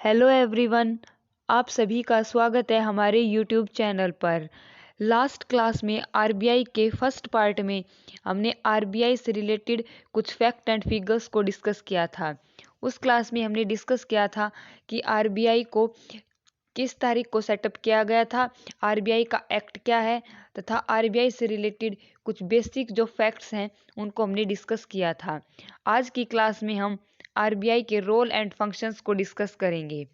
Hello everyone, आप सभी का स्वागत है हमारे यूट्यूब चैनल पर। लास्ट क्लास में आरबीआई के फर्स्ट पार्ट में हमने आरबीआई से रिलेटेड कुछ फैक्ट एंड फिगर्स को डिस्कस किया था। उस क्लास में हमने डिस्कस किया था कि आरबीआई को किस तारीख को सेटअप किया गया था, आरबीआई का एक्ट क्या है, तथा आरबीआई से रिलेटेड कुछ बेसिक जो फैक्ट्स हैं उनको हमने डिस्कस किया था। आज की क्लास में हम आरबीआई के रोल एंड फंक्शंस को डिस्कस करेंगे।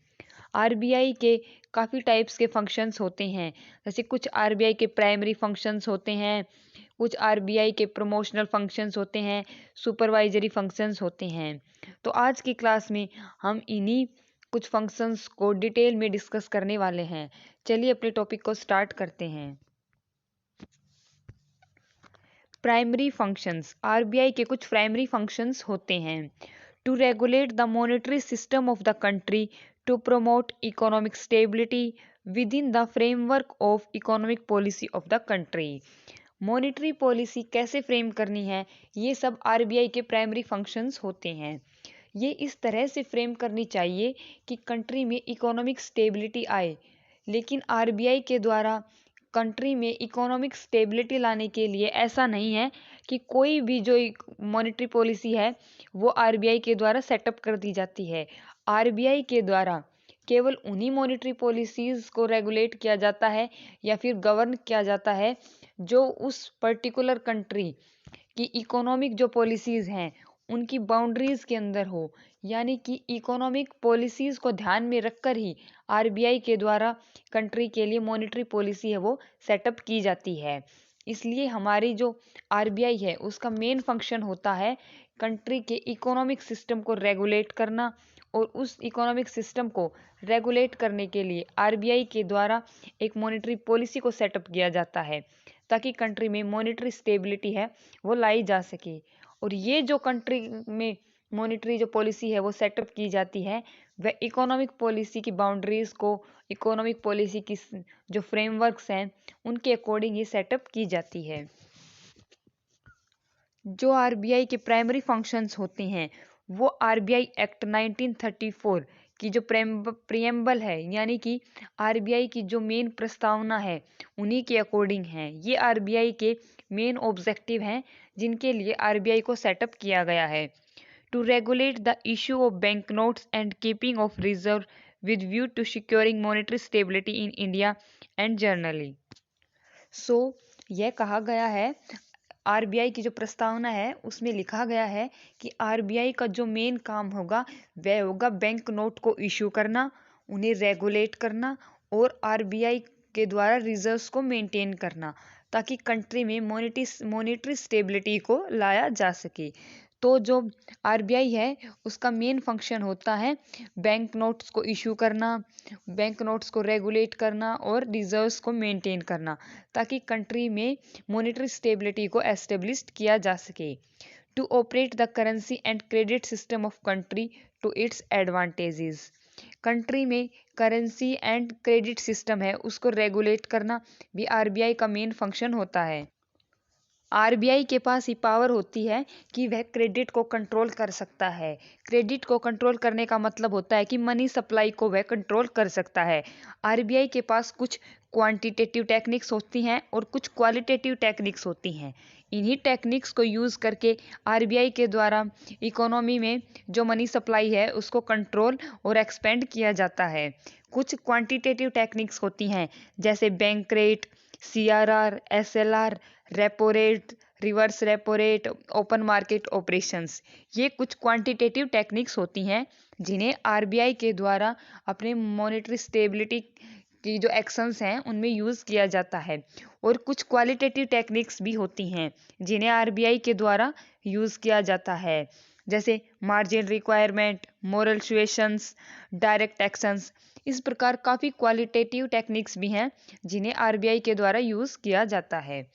आरबीआई के काफ़ी टाइप्स के फंक्शंस होते हैं, जैसे कुछ आरबीआई के प्राइमरी फंक्शंस होते हैं, कुछ आरबीआई के प्रमोशनल फंक्शंस होते हैं, सुपरवाइजरी फंक्शंस होते हैं। तो आज की क्लास में हम इन्हीं कुछ फंक्शंस को डिटेल में डिस्कस करने वाले हैं। चलिए अपने टॉपिक को स्टार्ट करते हैं। प्राइमरी फंक्शंस, आरबीआई के कुछ प्राइमरी फंक्शंस होते हैं। To regulate the monetary system of the country, to promote economic stability within the framework of economic policy of the country. Monetary policy कैसे frame करनी है, ये सब आरबीआई के प्राइमरी फंक्शंस होते हैं। ये इस तरह से फ्रेम करनी चाहिए कि कंट्री में इकोनॉमिक स्टेबिलिटी आए, लेकिन आरबीआई के द्वारा कंट्री में इकोनॉमिक स्टेबिलिटी लाने के लिए ऐसा नहीं है कि कोई भी जो मॉनेटरी पॉलिसी है वो आरबीआई के द्वारा सेटअप कर दी जाती है। आरबीआई के द्वारा केवल उन्हीं मॉनेटरी पॉलिसीज़ को रेगुलेट किया जाता है या फिर गवर्न किया जाता है जो उस पर्टिकुलर कंट्री की इकोनॉमिक जो पॉलिसीज़ हैं उनकी बाउंड्रीज़ के अंदर हो। यानी कि इकोनॉमिक पॉलिसीज़ को ध्यान में रखकर ही आरबीआई के द्वारा कंट्री के लिए मॉनेटरी पॉलिसी है वो सेटअप की जाती है। इसलिए हमारी जो आरबीआई है उसका मेन फंक्शन होता है कंट्री के इकोनॉमिक सिस्टम को रेगुलेट करना, और उस इकोनॉमिक सिस्टम को रेगुलेट करने के लिए आरबीआई के द्वारा एक मॉनेटरी पॉलिसी को सेटअप किया जाता है ताकि कंट्री में मॉनेटरी स्टेबिलिटी है वो लाई जा सके। और ये जो कंट्री में मॉनेटरी जो पॉलिसी है वो सेटअप की जाती है वह इकोनॉमिक पॉलिसी की बाउंड्रीज़ को, इकोनॉमिक पॉलिसी की जो फ्रेमवर्क्स हैं उनके अकॉर्डिंग ये सेटअप की जाती है। जो आरबीआई के प्राइमरी फंक्शंस होते हैं वो आरबीआई एक्ट 1934 की जो प्रियम्बल है, यानी कि आरबीआई की जो मेन प्रस्तावना है उन्हीं के अकॉर्डिंग हैं। ये आरबीआई के मेन ऑब्जेक्टिव हैं जिनके लिए आरबीआई को सेटअप किया गया है। To regulate the issue of bank notes and keeping of reserve with view to securing monetary stability in India and generally. So यह कहा गया है, आरबीआई की जो प्रस्तावना है उसमें लिखा गया है कि आरबीआई का जो मेन काम होगा वह होगा बैंक नोट को इशू करना, उन्हें रेगुलेट करना और आरबीआई के द्वारा रिजर्व्स को मेंटेन करना ताकि कंट्री में मॉनेटरी स्टेबिलिटी को लाया जा सके। तो जो आरबीआई है उसका मेन फंक्शन होता है बैंक नोट्स को इशू करना, बैंक नोट्स को रेगुलेट करना और रिजर्व्स को मेंटेन करना ताकि कंट्री में मॉनेटरी स्टेबिलिटी को एस्टेब्लिश किया जा सके। To operate the currency and credit system of country to its advantages. Country में करेंसी एंड क्रेडिट सिस्टम है उसको रेगुलेट करना भी आरबीआई का मेन फंक्शन होता है। आरबीआई के पास ही पावर होती है कि वह क्रेडिट को कंट्रोल कर सकता है। क्रेडिट को कंट्रोल करने का मतलब होता है कि मनी सप्लाई को वह कंट्रोल कर सकता है। आरबीआई के पास कुछ क्वांटिटेटिव टेक्निक्स होती हैं और कुछ क्वालिटेटिव टेक्निक्स होती हैं। इन्हीं टेक्निक्स को यूज़ करके आरबीआई के द्वारा इकोनॉमी में जो मनी सप्लाई है उसको कंट्रोल और एक्सपेंड किया जाता है। कुछ क्वांटिटेटिव टेक्निक्स होती हैं जैसे bank rate, CRR, SLR, repo rate, reverse repo rate, open market operations. ये कुछ क्वांटिटेटिव टेक्निक्स होती हैं जिन्हें आरबीआई के द्वारा अपने मॉनेटरी स्टेबिलिटी की जो एक्शंस हैं उनमें यूज़ किया जाता है। और कुछ क्वालिटेटिव टेक्निक्स भी होती हैं जिन्हें आरबीआई के द्वारा यूज़ किया जाता है, जैसे margin requirement, moral suasions, direct actions. इस प्रकार काफ़ी क्वालिटेटिव टेक्निक्स भी हैं जिन्हें आरबीआई के द्वारा यूज़ किया जाता है।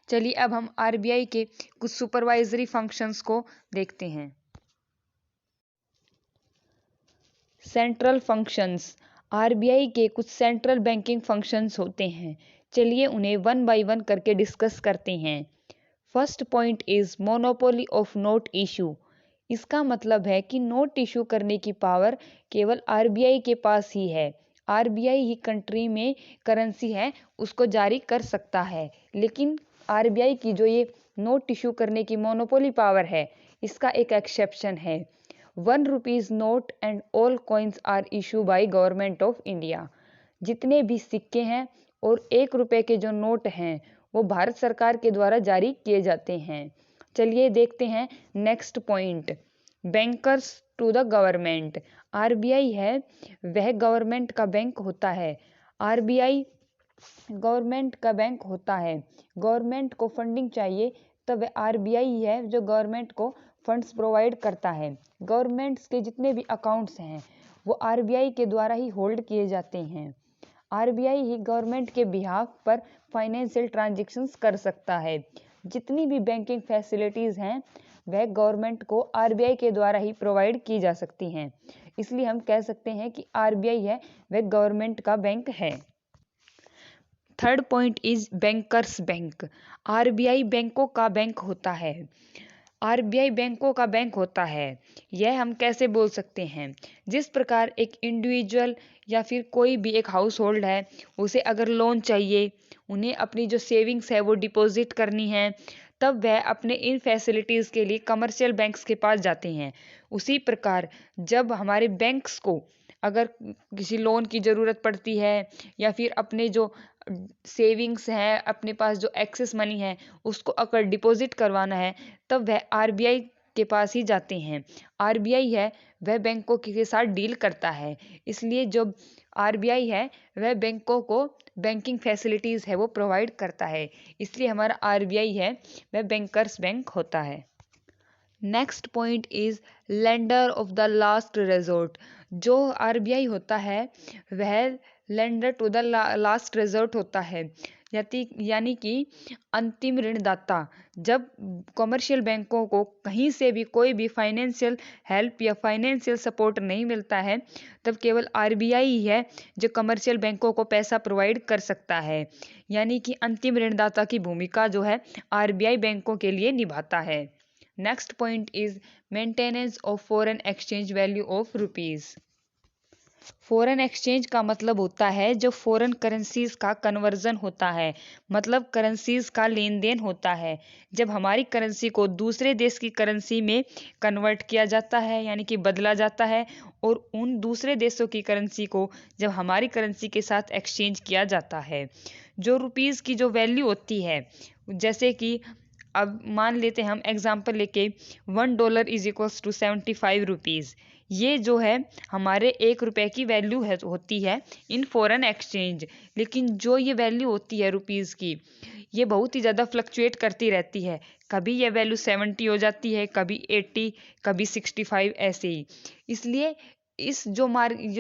चलिए अब हम आरबीआई के कुछ सुपरवाइजरी फंक्शंस को देखते हैं। सेंट्रल फंक्शंस, आरबीआई के कुछ सेंट्रल बैंकिंग फंक्शंस होते हैं। चलिए उन्हें वन बाय वन करके डिस्कस करते हैं। First point is monopoly of note issue. इसका मतलब है कि नोट इशू करने की पावर केवल आरबीआई के पास ही है। आरबीआई ही कंट्री में करेंसी है उसको जारी कर सकता है, लेकिन आरबीआई की जो ये नोट इशू करने की मोनोपोली पावर है, इसका एक एक्सेप्शन है। 1 rupees note and all coins are issue by government of India. जितने भी सिक्के हैं और 1 रुपए के जो नोट हैं वो भारत सरकार के द्वारा जारी किए जाते हैं। चलिए देखते हैं next point, bankers to the government. RBI है वह गवर्नमेंट का बैंक होता है। आरबीआई गवर्नमेंट का बैंक होता है। गवर्नमेंट को फंडिंग चाहिए तब वह आरबीआई है जो गवर्नमेंट को फंड्स प्रोवाइड करता है। गवर्नमेंट्स के जितने भी अकाउंट्स हैं वो आरबीआई के द्वारा ही होल्ड किए जाते हैं। आरबीआई ही गवर्नमेंट के बिहाफ पर फाइनेंशियल ट्रांजैक्शंस कर सकता है। जितनी भी बैंकिंग फैसिलिटीज़ हैं वह गवर्नमेंट को आरबीआई के द्वारा ही प्रोवाइड की जा सकती हैं। इसलिए हम कह सकते हैं कि आरबीआई है वह गवर्नमेंट का बैंक है। Third point is bankers bank. RBI बैंकों का बैंक होता है। आरबीआई बैंकों का बैंक होता है। यह हम कैसे बोल सकते हैं, जिस प्रकार एक इंडिविजुअल या फिर कोई भी एक हाउस होल्ड है उसे अगर लोन चाहिए, उन्हें अपनी जो सेविंग्स है वो डिपॉजिट करनी है, तब वह अपने इन फैसिलिटीज़ के लिए कमर्शियल बैंक्स के पास जाते हैं। उसी प्रकार जब हमारे बैंक्स को अगर किसी लोन की ज़रूरत पड़ती है या फिर अपने जो सेविंग्स हैं, अपने पास जो एक्सेस मनी है उसको अगर डिपॉजिट करवाना है, तब वह आरबीआई के पास ही जाते हैं। आरबीआई है वह बैंकों के साथ डील करता है। इसलिए जो आरबीआई है वह बैंकों को बैंकिंग फैसिलिटीज़ है वो प्रोवाइड करता है। इसलिए हमारा आरबीआई है वह बैंकर्स बैंक होता है। Next point is lender of the last resort. जो आरबीआई होता है वह lender to the last resort होता है, यानी कि अंतिम ऋणदाता। जब कमर्शियल बैंकों को कहीं से भी कोई भी फाइनेंशियल हेल्प या फाइनेंशियल सपोर्ट नहीं मिलता है, तब केवल आरबीआई ही है जो कमर्शियल बैंकों को पैसा प्रोवाइड कर सकता है। यानी कि अंतिम ऋणदाता की भूमिका जो है आरबीआई बैंकों के लिए निभाता है। Next point is maintenance of foreign exchange value of rupees. Foreign exchange का मतलब होता है जो फॉरेन करेंसीज का कन्वर्जन होता है, मतलब करेंसीज का लेन देन होता है। जब हमारी करेंसी को दूसरे देश की करेंसी में कन्वर्ट किया जाता है यानी कि बदला जाता है, और उन दूसरे देशों की करेंसी को जब हमारी करेंसी के साथ एक्सचेंज किया जाता है, जो रुपीज़ की जो वैल्यू होती है, जैसे कि अब मान लेते हैं हम एग्जाम्पल लेके $1 इज इक्वल्स टू 75 रुपीज़। ये जो है हमारे 1 रुपए की वैल्यू है होती है इन फॉरेन एक्सचेंज। लेकिन जो ये वैल्यू होती है रुपीज़ की, ये बहुत ही ज़्यादा फ्लक्चुएट करती रहती है। कभी ये वैल्यू 70 हो जाती है, कभी 80, कभी 65, ऐसे ही। इसलिए इस जो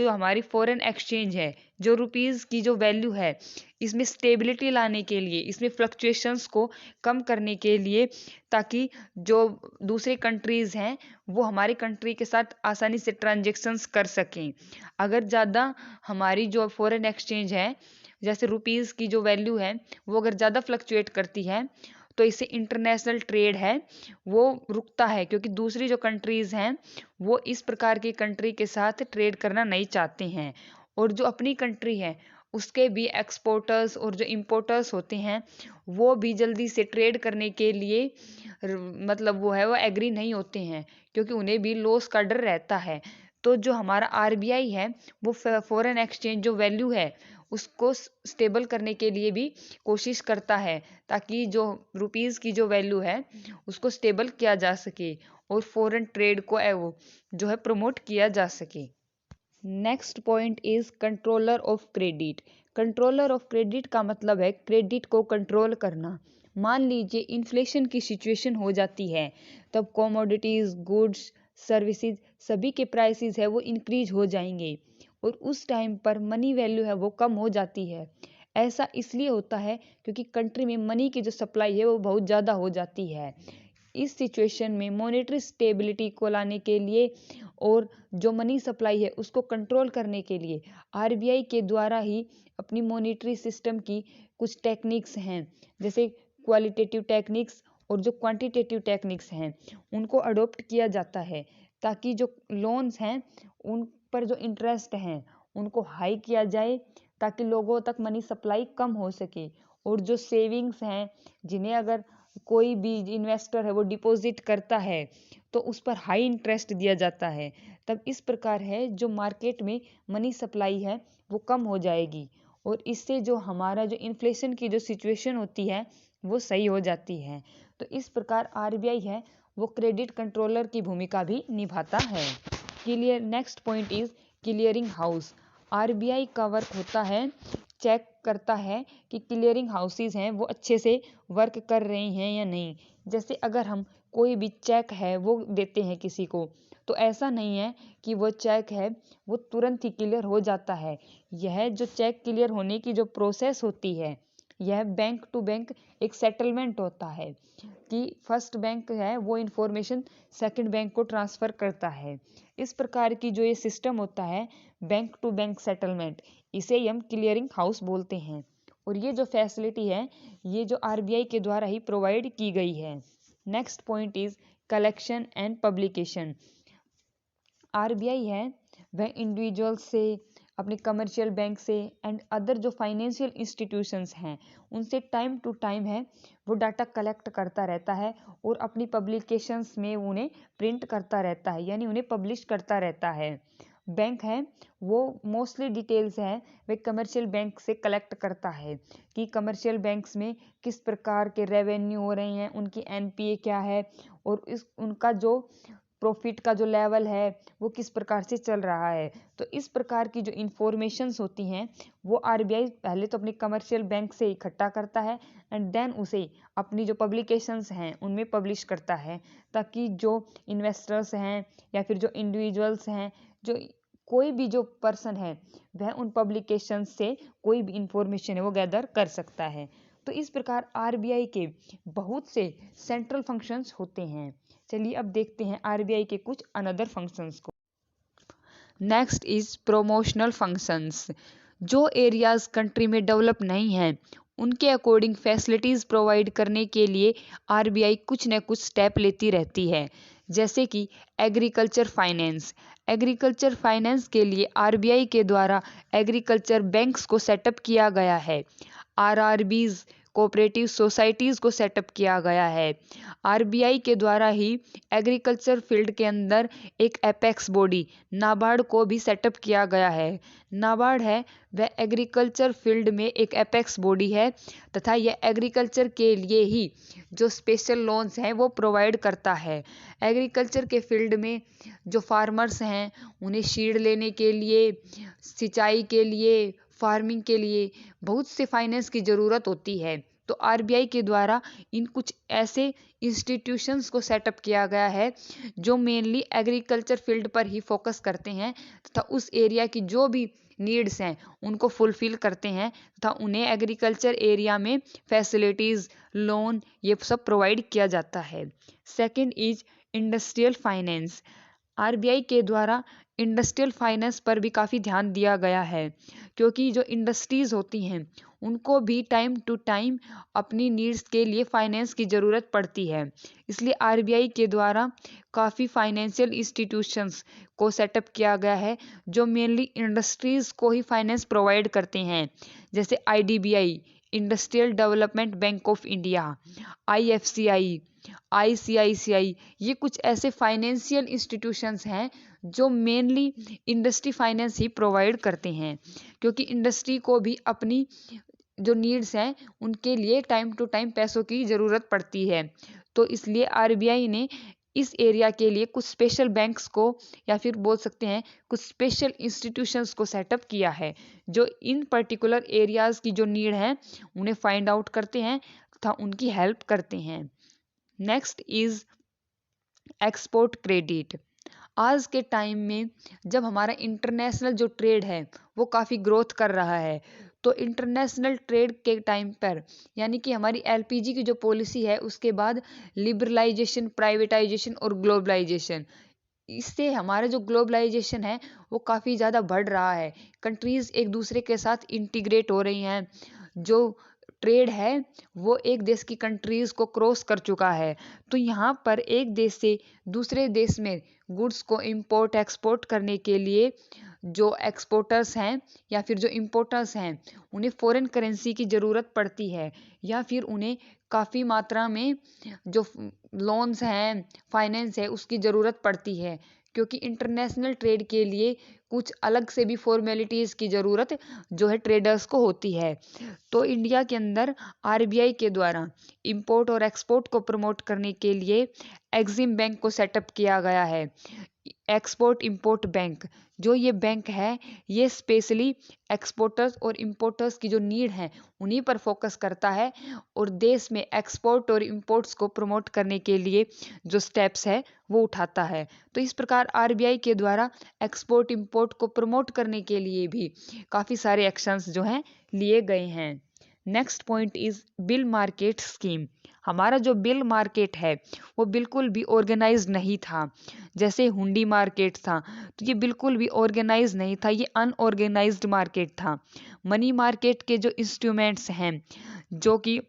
हमारी फॉरेन एक्सचेंज है, जो रुपीज़ की जो वैल्यू है, इसमें स्टेबिलिटी लाने के लिए, इसमें फ्लक्चुएशंस को कम करने के लिए, ताकि जो दूसरी कंट्रीज़ हैं वो हमारी कंट्री के साथ आसानी से ट्रांजेक्शन्स कर सकें। अगर ज़्यादा हमारी जो फॉरेन एक्सचेंज है, जैसे रुपीज़ की जो वैल्यू है वो अगर ज़्यादा फ्लक्चुएट करती है, तो इससे इंटरनेशनल ट्रेड है वो रुकता है, क्योंकि दूसरी जो कंट्रीज़ हैं वो इस प्रकार की कंट्री के साथ ट्रेड करना नहीं चाहते हैं। और जो अपनी कंट्री है उसके भी एक्सपोर्टर्स और जो इम्पोर्टर्स होते हैं वो भी जल्दी से ट्रेड करने के लिए मतलब वो एग्री नहीं होते हैं, क्योंकि उन्हें भी लॉस का डर रहता है। तो जो हमारा आरबीआई है वो फॉरेन एक्सचेंज जो वैल्यू है उसको स्टेबल करने के लिए भी कोशिश करता है, ताकि जो रुपीज़ की जो वैल्यू है उसको स्टेबल किया जा सके और फॉरेन ट्रेड को वो जो है प्रमोट किया जा सके। Next point is controller of credit. Controller of credit का मतलब है क्रेडिट को कंट्रोल करना। मान लीजिए इन्फ्लेशन की सिचुएशन हो जाती है, तब कमोडिटीज़, गुड्स, सर्विसेज सभी के प्राइसेस है वो इंक्रीज हो जाएंगे, और उस टाइम पर मनी वैल्यू है वो कम हो जाती है। ऐसा इसलिए होता है क्योंकि कंट्री में मनी की जो सप्लाई है वो बहुत ज़्यादा हो जाती है। इस सिचुएशन में मॉनेटरी स्टेबिलिटी को लाने के लिए और जो मनी सप्लाई है उसको कंट्रोल करने के लिए आरबीआई के द्वारा ही अपनी मॉनेटरी सिस्टम की कुछ टेक्निक्स हैं, जैसे क्वालिटेटिव टेक्निक्स और जो क्वांटिटेटिव टेक्निक्स हैं उनको अडोप्ट किया जाता है, ताकि जो लोन्स हैं उन पर जो इंटरेस्ट हैं उनको हाई किया जाए, ताकि लोगों तक मनी सप्लाई कम हो सके। और जो सेविंग्स हैं, जिन्हें अगर कोई भी इन्वेस्टर है वो डिपॉजिट करता है तो उस पर हाई इंटरेस्ट दिया जाता है। तब इस प्रकार है जो मार्केट में मनी सप्लाई है वो कम हो जाएगी, और इससे जो हमारा जो इन्फ्लेशन की जो सिचुएशन होती है वो सही हो जाती है। तो इस प्रकार आरबीआई है वो क्रेडिट कंट्रोलर की भूमिका भी निभाता है। Clear next point is clearing house. RBI का वर्क होता है, चेक करता है कि क्लियरिंग हाउसेस हैं वो अच्छे से वर्क कर रहे हैं या नहीं। जैसे अगर हम कोई भी चेक है वो देते हैं किसी को, तो ऐसा नहीं है कि वो चेक है वो तुरंत ही क्लियर हो जाता है। यह जो चेक क्लियर होने की जो प्रोसेस होती है, यह बैंक टू बैंक एक सेटलमेंट होता है कि फर्स्ट बैंक है वो इंफॉर्मेशन सेकंड बैंक को ट्रांसफ़र करता है। इस प्रकार की जो ये सिस्टम होता है बैंक टू बैंक सेटलमेंट, इसे ही हम क्लियरिंग हाउस बोलते हैं। और ये जो फैसिलिटी है ये जो आरबीआई के द्वारा ही प्रोवाइड की गई है। Next point is collection and publication. RBI है वह इंडिविजुअल से, अपने कमर्शियल बैंक से एंड अदर जो फाइनेंशियल इंस्टीट्यूशंस हैं उनसे टाइम टू टाइम है वो डाटा कलेक्ट करता रहता है और अपनी पब्लिकेशंस में उन्हें प्रिंट करता रहता है, यानी उन्हें पब्लिश करता रहता है। बैंक है वो मोस्टली डिटेल्स है वे कमर्शियल बैंक से कलेक्ट करता है कि कमर्शियल बैंक्स में किस प्रकार के रेवेन्यू हो रहे हैं, उनकी एनपीए क्या है, और इस उनका जो प्रॉफिट का जो लेवल है वो किस प्रकार से चल रहा है। तो इस प्रकार की जो इंफॉर्मेशंस होती हैं वो आरबीआई पहले तो अपनी कमर्शियल बैंक से इकट्ठा करता है एंड देन उसे अपनी जो पब्लिकेशंस हैं उनमें पब्लिश करता है, ताकि जो इन्वेस्टर्स हैं या फिर जो इंडिविजुअल्स हैं, जो कोई भी जो पर्सन है वह उन पब्लिकेशंस से कोई भी इंफॉर्मेशन है वो गैदर कर सकता है। तो इस प्रकार आरबीआई के बहुत से सेंट्रल फंक्शंस होते हैं। चलिए अब देखते हैं आरबीआई के कुछ अनदर फंक्शंस को। Next is promotional functions. जो एरियाज कंट्री में डेवलप नहीं हैं उनके अकॉर्डिंग फैसिलिटीज़ प्रोवाइड करने के लिए आरबीआई कुछ न कुछ स्टेप लेती रहती है। जैसे कि एग्रीकल्चर फाइनेंस। एग्रीकल्चर फाइनेंस के लिए आरबीआई के द्वारा एग्रीकल्चर बैंक्स को सेटअप किया गया है। आरआरबीज कोऑपरेटिव सोसाइटीज़ को सेटअप किया गया है। आरबीआई के द्वारा ही एग्रीकल्चर फील्ड के अंदर एक एपेक्स बॉडी नाबार्ड को भी सेटअप किया गया है। नाबार्ड है वह एग्रीकल्चर फील्ड में एक एपेक्स बॉडी है तथा यह एग्रीकल्चर के लिए ही जो स्पेशल लोन्स हैं वो प्रोवाइड करता है। एग्रीकल्चर के फील्ड में जो फार्मर्स हैं उन्हें सीड लेने के लिए, सिंचाई के लिए, फार्मिंग के लिए बहुत से फाइनेंस की ज़रूरत होती है। तो आरबीआई के द्वारा इन कुछ ऐसे इंस्टीट्यूशंस को सेटअप किया गया है जो मेनली एग्रीकल्चर फील्ड पर ही फोकस करते हैं तथा उस एरिया की जो भी नीड्स हैं उनको फुलफिल करते हैं तथा उन्हें एग्रीकल्चर एरिया में फैसिलिटीज़, लोन ये सब प्रोवाइड किया जाता है। Second is industrial finance. RBI के द्वारा इंडस्ट्रियल फाइनेंस पर भी काफ़ी ध्यान दिया गया है, क्योंकि जो इंडस्ट्रीज़ होती हैं उनको भी टाइम टू टाइम अपनी नीड्स के लिए फाइनेंस की ज़रूरत पड़ती है। इसलिए आरबीआई के द्वारा काफ़ी फाइनेंशियल इंस्टीट्यूशंस को सेटअप किया गया है जो मेनली इंडस्ट्रीज़ को ही फाइनेंस प्रोवाइड करते हैं। जैसे IDBI, industrial development bank of India, IFCI, ICICI, ये कुछ ऐसे फाइनेंशियल इंस्टीट्यूशंस हैं जो मेनली इंडस्ट्री फाइनेंस ही प्रोवाइड करते हैं, क्योंकि इंडस्ट्री को भी अपनी जो नीड्स हैं उनके लिए टाइम टू टाइम पैसों की ज़रूरत पड़ती है। तो इसलिए आरबीआई ने इस एरिया के लिए कुछ स्पेशल बैंक्स को या फिर बोल सकते हैं कुछ स्पेशल इंस्टीट्यूशंस को सेटअप किया है जो इन पर्टिकुलर एरियाज़ की जो नीड है उन्हें फाइंड आउट करते हैं तथा उनकी हेल्प करते हैं। Next is export credit. आज के टाइम में जब हमारा इंटरनेशनल जो ट्रेड है वो काफ़ी ग्रोथ कर रहा है, तो इंटरनेशनल ट्रेड के टाइम पर यानी कि हमारी एलपीजी की जो पॉलिसी है उसके बाद लिबरलाइजेशन, प्राइवेटाइजेशन और ग्लोबलाइजेशन, इससे हमारा जो ग्लोबलाइजेशन है वो काफ़ी ज़्यादा बढ़ रहा है। कंट्रीज़ एक दूसरे के साथ इंटीग्रेट हो रही हैं। जो ट्रेड है वो एक देश की कंट्रीज को क्रॉस कर चुका है। तो यहाँ पर एक देश से दूसरे देश में गुड्स को इंपोर्ट एक्सपोर्ट करने के लिए जो एक्सपोर्टर्स हैं या फिर जो इंपोर्टर्स हैं उन्हें फॉरेन करेंसी की ज़रूरत पड़ती है, या फिर उन्हें काफ़ी मात्रा में जो लोन्स हैं, फाइनेंस है, उसकी ज़रूरत पड़ती है, क्योंकि इंटरनेशनल ट्रेड के लिए कुछ अलग से भी फॉर्मेलिटीज़ की ज़रूरत जो है ट्रेडर्स को होती है। तो इंडिया के अंदर आरबीआई के द्वारा इंपोर्ट और एक्सपोर्ट को प्रमोट करने के लिए एक्सिम बैंक को सेटअप किया गया है। एक्सपोर्ट इंपोर्ट बैंक, जो ये बैंक है ये स्पेशली एक्सपोर्टर्स और इंपोर्टर्स की जो नीड है उन्हीं पर फोकस करता है और देश में एक्सपोर्ट और इंपोर्ट्स को प्रमोट करने के लिए जो स्टेप्स है वो उठाता है। तो इस प्रकार आरबीआई के द्वारा एक्सपोर्ट इंपोर्ट को प्रमोट करने के लिए भी काफ़ी सारे एक्शंस जो हैं लिए गए हैं। Next point is bill market scheme. हमारा जो बिल मार्केट है वो बिल्कुल भी ऑर्गेनाइज नहीं था। जैसे हुंडी मार्केट था तो ये बिल्कुल भी ऑर्गेनाइज नहीं था, ये अनऑर्गेनाइज्ड मार्केट था। मनी मार्केट के जो इंस्ट्रूमेंट्स हैं जो कि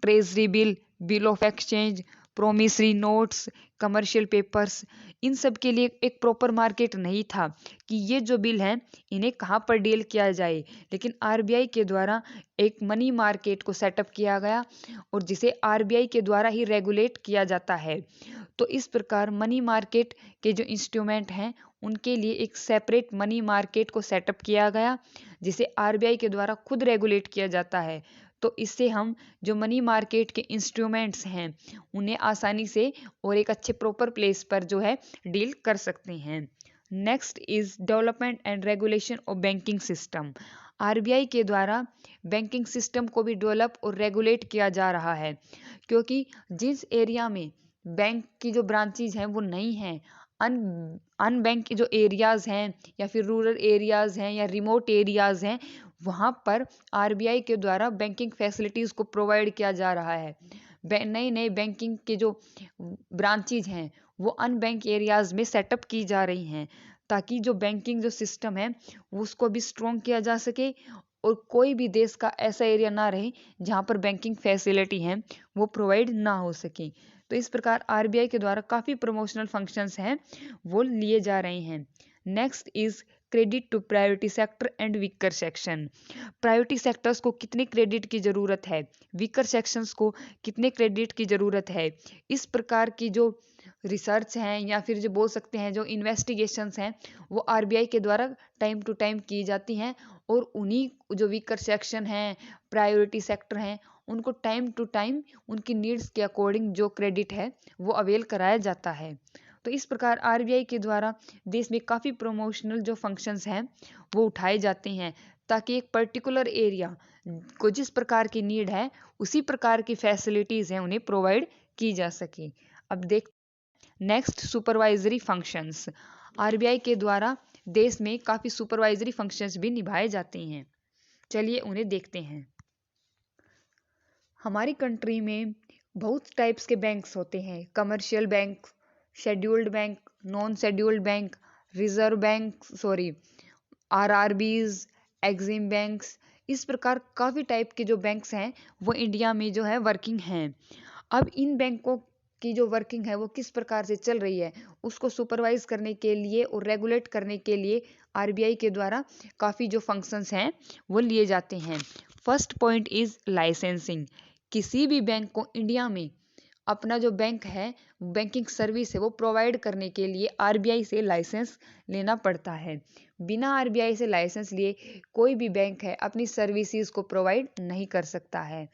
treasury bill, bill of exchange, promissory notes, commercial papers, इन सब के लिए एक प्रॉपर मार्केट नहीं था कि ये जो बिल हैं इन्हें कहाँ पर डील किया जाए। लेकिन आरबीआई के द्वारा एक मनी मार्केट को सेटअप किया गया और जिसे आरबीआई के द्वारा ही रेगुलेट किया जाता है। तो इस प्रकार मनी मार्केट के जो इंस्ट्रूमेंट हैं उनके लिए एक सेपरेट मनी मार्केट को सेटअप किया गया जिसे आरबीआई के द्वारा खुद रेगुलेट किया जाता है। तो इससे हम जो मनी मार्केट के इंस्ट्रूमेंट्स हैं उन्हें आसानी से और एक अच्छे प्रॉपर प्लेस पर जो है डील कर सकते हैं। Next is development and regulation of banking system. RBI के द्वारा बैंकिंग सिस्टम को भी डेवलप और रेगुलेट किया जा रहा है, क्योंकि जिस एरिया में बैंक की जो ब्रांचेज हैं वो नहीं हैं, अनबैंक के जो एरियाज़ हैं या फिर रूरल एरियाज़ हैं या रिमोट एरियाज़ हैं, वहाँ पर आरबीआई के द्वारा बैंकिंग फैसिलिटीज़ को प्रोवाइड किया जा रहा है। नई नई बैंकिंग के जो ब्रांचेज हैं वो अनबैंक एरियाज़ में सेटअप की जा रही हैं, ताकि जो बैंकिंग जो सिस्टम है उसको भी स्ट्रॉन्ग किया जा सके और कोई भी देश का ऐसा एरिया ना रहे जहाँ पर बैंकिंग फैसिलिटी हैं वो प्रोवाइड ना हो सके। तो इस प्रकार आरबीआई के द्वारा काफ़ी प्रमोशनल फंक्शंस हैं वो लिए जा रहे हैं। Next is credit to priority sector and weaker section. Priority sectors को कितने क्रेडिट की ज़रूरत है, वीकर सेक्शंस को कितने क्रेडिट की ज़रूरत है, इस प्रकार की जो रिसर्च हैं या फिर जो बोल सकते हैं जो इन्वेस्टिगेशंस हैं वो आरबीआई के द्वारा टाइम टू टाइम की जाती हैं और उन्हीं जो वीकर सेक्शन हैं, प्रायोरिटी सेक्टर हैं, उनको टाइम टू टाइम उनकी नीड्स के अकॉर्डिंग जो क्रेडिट है वो अवेल कराया जाता है। तो इस प्रकार आरबीआई के द्वारा देश में काफ़ी प्रमोशनल जो फंक्शंस हैं वो उठाए जाते हैं, ताकि एक पर्टिकुलर एरिया को जिस प्रकार की नीड है उसी प्रकार की फैसिलिटीज़ हैं उन्हें प्रोवाइड की जा सके। अब देख नेक्स्ट सुपरवाइजरी फंक्शंस। आरबीआई के द्वारा देश में काफ़ी सुपरवाइजरी फंक्शंस भी निभाए जाते हैं, चलिए उन्हें देखते हैं। हमारी कंट्री में बहुत टाइप्स के बैंक्स होते हैं, commercial bank, scheduled bank, non scheduled bank, reserve bank RRBs, Exim banks, इस प्रकार काफ़ी टाइप के जो बैंक्स हैं वो इंडिया में जो है वर्किंग हैं। अब इन बैंकों की जो वर्किंग है वो किस प्रकार से चल रही है उसको सुपरवाइज करने के लिए और रेगुलेट करने के लिए आरबीआई के द्वारा काफ़ी जो फंक्शंस हैं वो लिए जाते हैं। First point is licensing. किसी भी बैंक को इंडिया में अपना जो बैंक है बैंकिंग सर्विस है वो प्रोवाइड करने के लिए आरबीआई से लाइसेंस लेना पड़ता है। बिना आरबीआई से लाइसेंस लिए कोई भी बैंक है अपनी सर्विसेज को प्रोवाइड नहीं कर सकता है।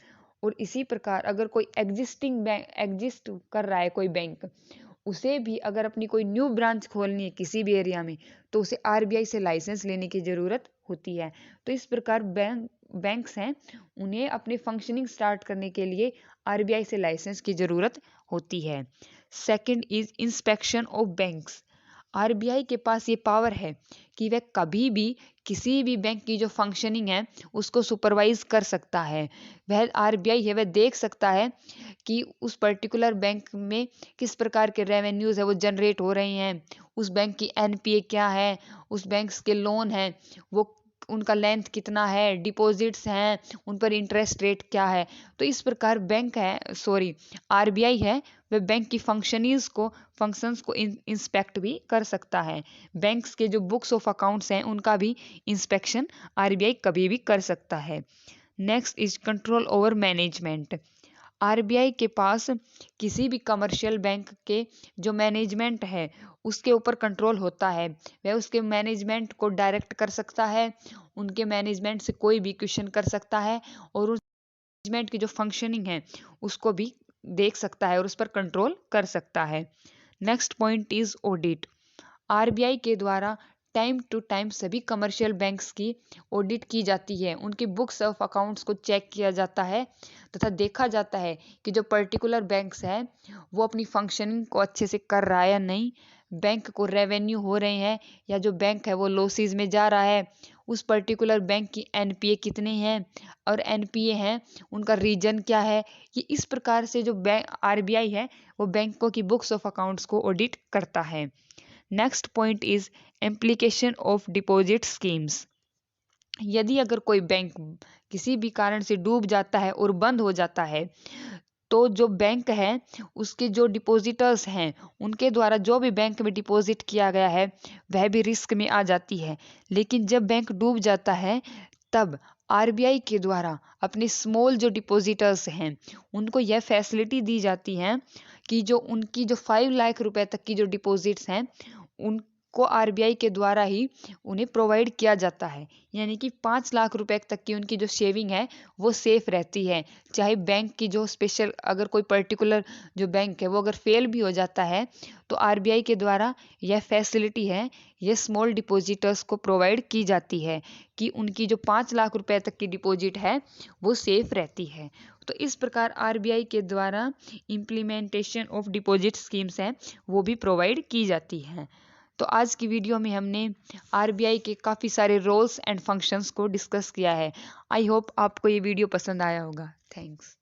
और इसी प्रकार अगर कोई एग्जिस्टिंग बैंक एग्जिस्ट कर रहा है कोई बैंक, उसे भी अगर अपनी कोई न्यू ब्रांच खोलनी है किसी भी एरिया में तो उसे आरबीआई से लाइसेंस लेने की ज़रूरत होती है। तो इस प्रकार बैंक्स हैं उन्हें अपने फंक्शनिंग स्टार्ट करने के लिए आरबीआई से लाइसेंस की ज़रूरत होती है। Second is inspection of banks. RBI के पास ये पावर है कि वह कभी भी किसी भी बैंक की जो फंक्शनिंग है उसको सुपरवाइज कर सकता है। वह आरबीआई है वह देख सकता है कि उस पर्टिकुलर बैंक में किस प्रकार के रेवेन्यूज़ है वो जनरेट हो रहे हैं, उस बैंक की एनपीए क्या है, उस बैंक के लोन हैं वो उनका लेंथ कितना है, डिपॉजिट्स हैं, उन पर इंटरेस्ट रेट क्या है। तो इस प्रकार आरबीआई है वह बैंक की फंक्शंस को इंस्पेक्ट भी कर सकता है। बैंक्स के जो बुक्स ऑफ अकाउंट्स हैं उनका भी इंस्पेक्शन आरबीआई कभी भी कर सकता है। Next is control over management. RBI के पास किसी भी कमर्शियल बैंक के जो मैनेजमेंट है उसके ऊपर कंट्रोल होता है। वह उसके मैनेजमेंट को डायरेक्ट कर सकता है, उनके मैनेजमेंट से कोई भी क्वेश्चन कर सकता है और उस मैनेजमेंट की जो फंक्शनिंग है उसको भी देख सकता है और उस पर कंट्रोल कर सकता है। Next point is audit. RBI के द्वारा टाइम टू टाइम सभी कमर्शियल बैंक्स की ऑडिट की जाती है, उनकी बुक्स ऑफ अकाउंट्स को चेक किया जाता है तथा देखा जाता है कि जो पर्टिकुलर बैंक्स है वो अपनी फंक्शनिंग को अच्छे से कर रहा है या नहीं, बैंक को रेवेन्यू हो रहे हैं या जो बैंक है वो लॉसेज में जा रहा है, उस पर्टिकुलर बैंक की एनपीए कितने हैं और एनपीए हैं उनका रीजन क्या है। ये इस प्रकार से जो आरबीआई है वो बैंकों की बुक्स ऑफ अकाउंट्स को ऑडिट करता है। Next point is implication of deposit schemes. यदि अगर कोई बैंक किसी भी कारण से डूब जाता है और बंद हो जाता है तो जो बैंक है उसके जो डिपॉजिटर्स हैं उनके द्वारा जो भी बैंक में डिपॉजिट किया गया है वह भी रिस्क में आ जाती है। लेकिन जब बैंक डूब जाता है तब आरबीआई के द्वारा अपने स्मॉल जो डिपॉजिटर्स हैं उनको यह फैसिलिटी दी जाती है कि जो उनकी जो 5 लाख रुपए तक की जो डिपॉजिट्स हैं उनको आरबीआई के द्वारा ही उन्हें प्रोवाइड किया जाता है। यानी कि 5 लाख रुपए तक की उनकी जो सेविंग है वो सेफ रहती है। चाहे बैंक की जो स्पेशल अगर कोई पर्टिकुलर जो बैंक है वो अगर फेल भी हो जाता है तो आरबीआई के द्वारा यह फैसिलिटी है, ये स्मॉल डिपॉजिटर्स को प्रोवाइड की जाती है कि उनकी जो 5 लाख रुपए तक की डिपॉजिट है वो सेफ रहती है। तो इस प्रकार आरबीआई के द्वारा इम्प्लीमेंटेशन ऑफ डिपॉजिट स्कीम्स हैं वो भी प्रोवाइड की जाती हैं। तो आज की वीडियो में हमने आरबीआई के काफ़ी सारे रोल्स एंड फंक्शंस को डिस्कस किया है। आई होप आपको ये वीडियो पसंद आया होगा। थैंक्स।